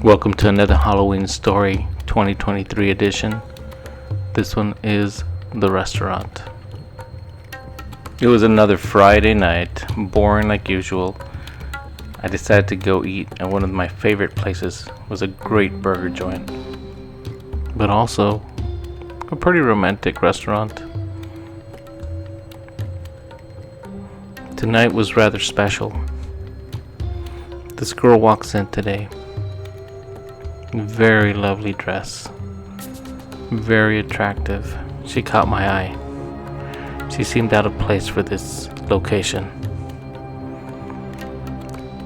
Welcome to another Halloween Story 2023 edition. This one is The Restaurant. It was another Friday night, boring like usual. I decided to go eat at one of my favorite places. It was a great burger joint, but also a pretty romantic restaurant. Tonight was rather special. This girl walks in today. Very lovely dress. Very attractive. She caught my eye. She seemed out of place for this location.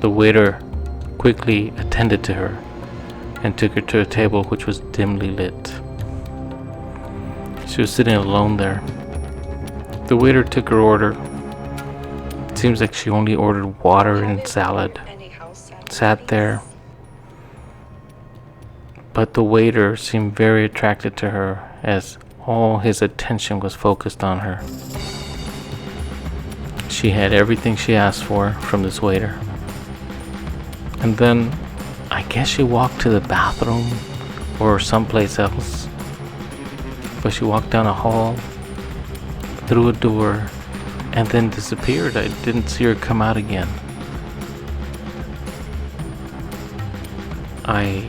The waiter quickly attended to her and took her to a table which was dimly lit. She was sitting alone there. The waiter took her order. It seems like she only ordered water and salad. Sat there. But the waiter seemed very attracted to her as all his attention was focused on her. She had everything she asked for from this waiter. And then I guess she walked to the bathroom or someplace else. But she walked down a hall, through a door, and then disappeared. I didn't see her come out again. I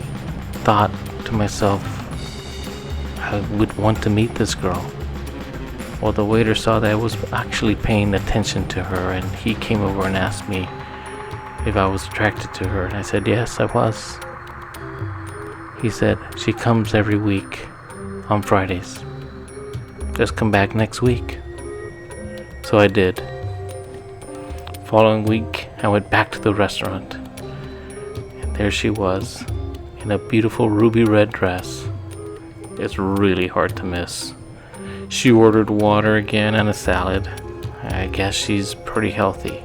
thought to myself, I would want to meet this girl. Well, the waiter saw that I was actually paying attention to her, and he came over and asked me if I was attracted to her, and I said yes, I was. He said, she comes every week on Fridays. Just come back next week. So I did. Following week, I went back to the restaurant, and there she was, in a beautiful ruby red dress. It's really hard to miss. She ordered water again and a salad. I guess she's pretty healthy.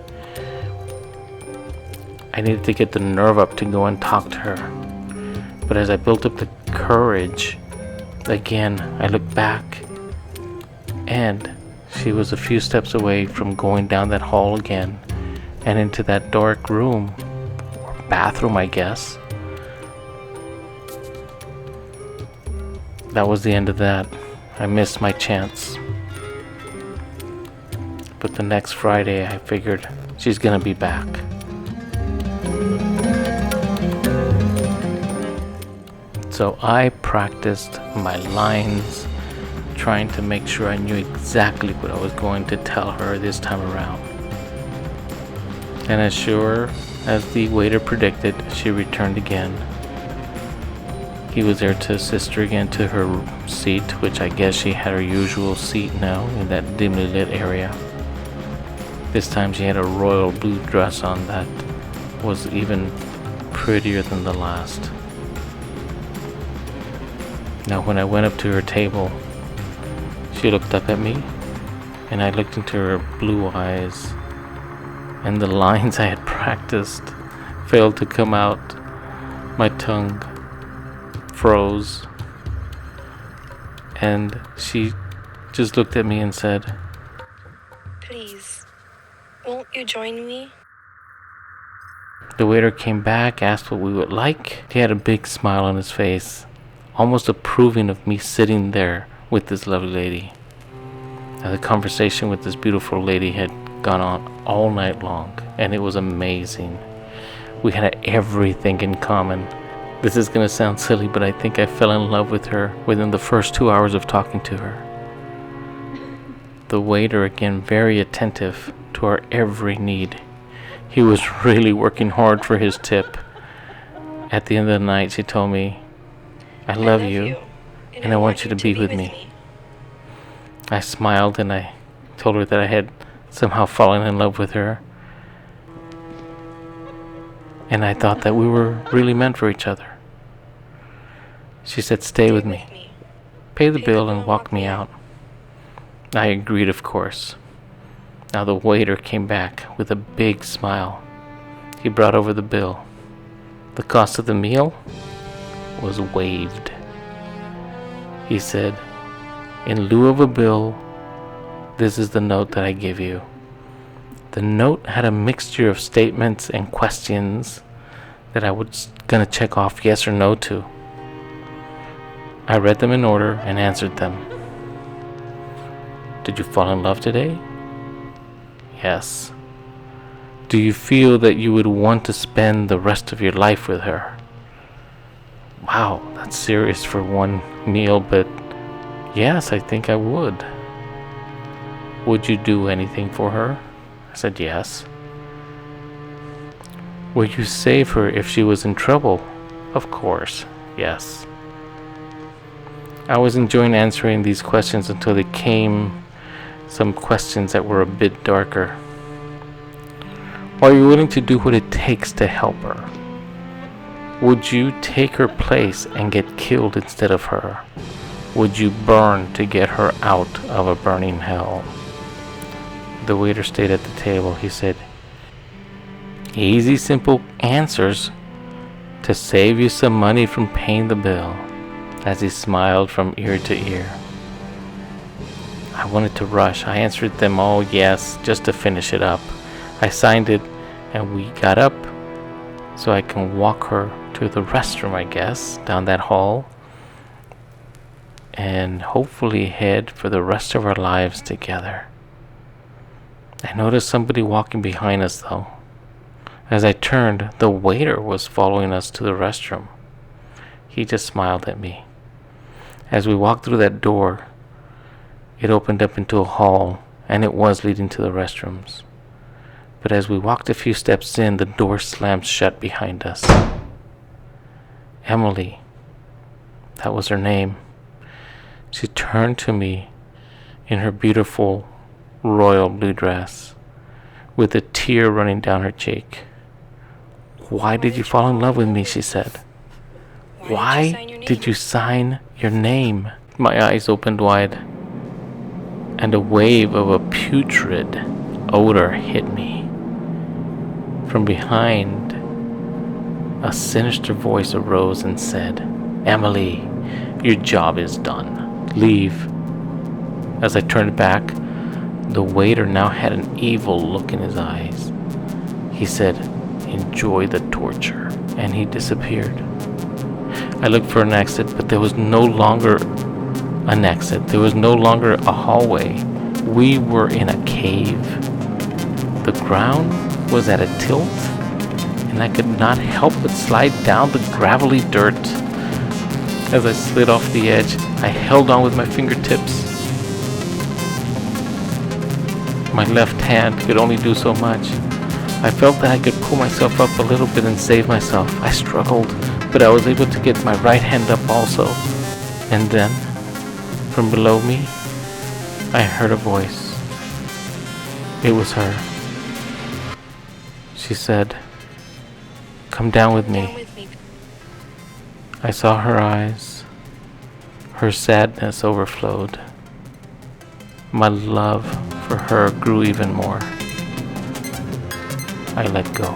I needed to get the nerve up to go and talk to her. But as I built up the courage, again, I looked back, and she was a few steps away from going down that hall again and into that dark room, or bathroom, I guess. That was the end of that. I missed my chance. But the next Friday, I figured she's gonna be back. So I practiced my lines, trying to make sure I knew exactly what I was going to tell her this time around. And as sure as the waiter predicted, she returned again. He was there to assist her again to her seat, which I guess she had her usual seat now in that dimly lit area. This time she had a royal blue dress on that was even prettier than the last. Now when I went up to her table, she looked up at me, and I looked into her blue eyes, and the lines I had practiced failed to come out. My tongue froze, and she just looked at me and said, "Please, won't you join me?" The waiter came back, asked what we would like. He had a big smile on his face, almost approving of me sitting there with this lovely lady. Now, the conversation with this beautiful lady had gone on all night long, and it was amazing. We had everything in common. This is going to sound silly, but I think I fell in love with her within the first 2 hours of talking to her. The waiter, again, very attentive to our every need. He was really working hard for his tip. At the end of the night, she told me, I love you, and I want you to be with me. I smiled, and I told her that I had somehow fallen in love with her. And I thought that we were really meant for each other. She said, stay with me. Pay the bill and walk me out. I agreed, of course. Now the waiter came back with a big smile. He brought over the bill. The cost of the meal was waived. He said, in lieu of a bill, this is the note that I give you. The note had a mixture of statements and questions that I was gonna check off yes or no to. I read them in order and answered them. Did you fall in love today? Yes. Do you feel that you would want to spend the rest of your life with her? Wow, that's serious for one meal, but yes, I think I would. Would you do anything for her? I said yes. Would you save her if she was in trouble? Of course, yes. I was enjoying answering these questions until there came some questions that were a bit darker. Are you willing to do what it takes to help her? Would you take her place and get killed instead of her? Would you burn to get her out of a burning hell? The waiter stayed at the table. He said, easy, simple answers to save you some money from paying the bill, as he smiled from ear to ear. I wanted to rush. I answered them all yes, just to finish it up. I signed it, and we got up so I can walk her to the restroom, I guess, down that hall, and hopefully head for the rest of our lives together. I noticed somebody walking behind us, though. As I turned, the waiter was following us to the restroom. He just smiled at me. As we walked through that door, it opened up into a hall, and it was leading to the restrooms. But as we walked a few steps in, the door slammed shut behind us. Emily, that was her name. She turned to me in her beautiful royal blue dress, with a tear running down her cheek. Why did you fall in love with me? She said. Why did you sign your name? My eyes opened wide, and a wave of a putrid odor hit me. From behind, a sinister voice arose and said, Emily, your job is done. Leave. As I turned back, the waiter now had an evil look in his eyes. He said, enjoy the torture, and he disappeared. I looked for an exit, but there was no longer an exit. There was no longer a hallway. We were in a cave. The ground was at a tilt, and I could not help but slide down the gravelly dirt. As I slid off the edge, I held on with my fingertips. My left hand could only do so much. I felt that I could pull myself up a little bit and save myself. I struggled, but I was able to get my right hand up also. And then, from below me, I heard a voice. It was her. She said, come down with me. I saw her eyes. Her sadness overflowed. My love for her grew even more. I let go.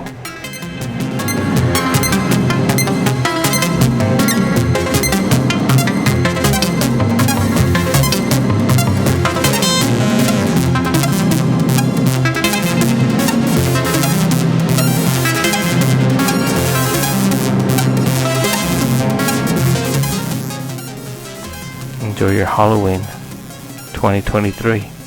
Enjoy your Halloween 2023.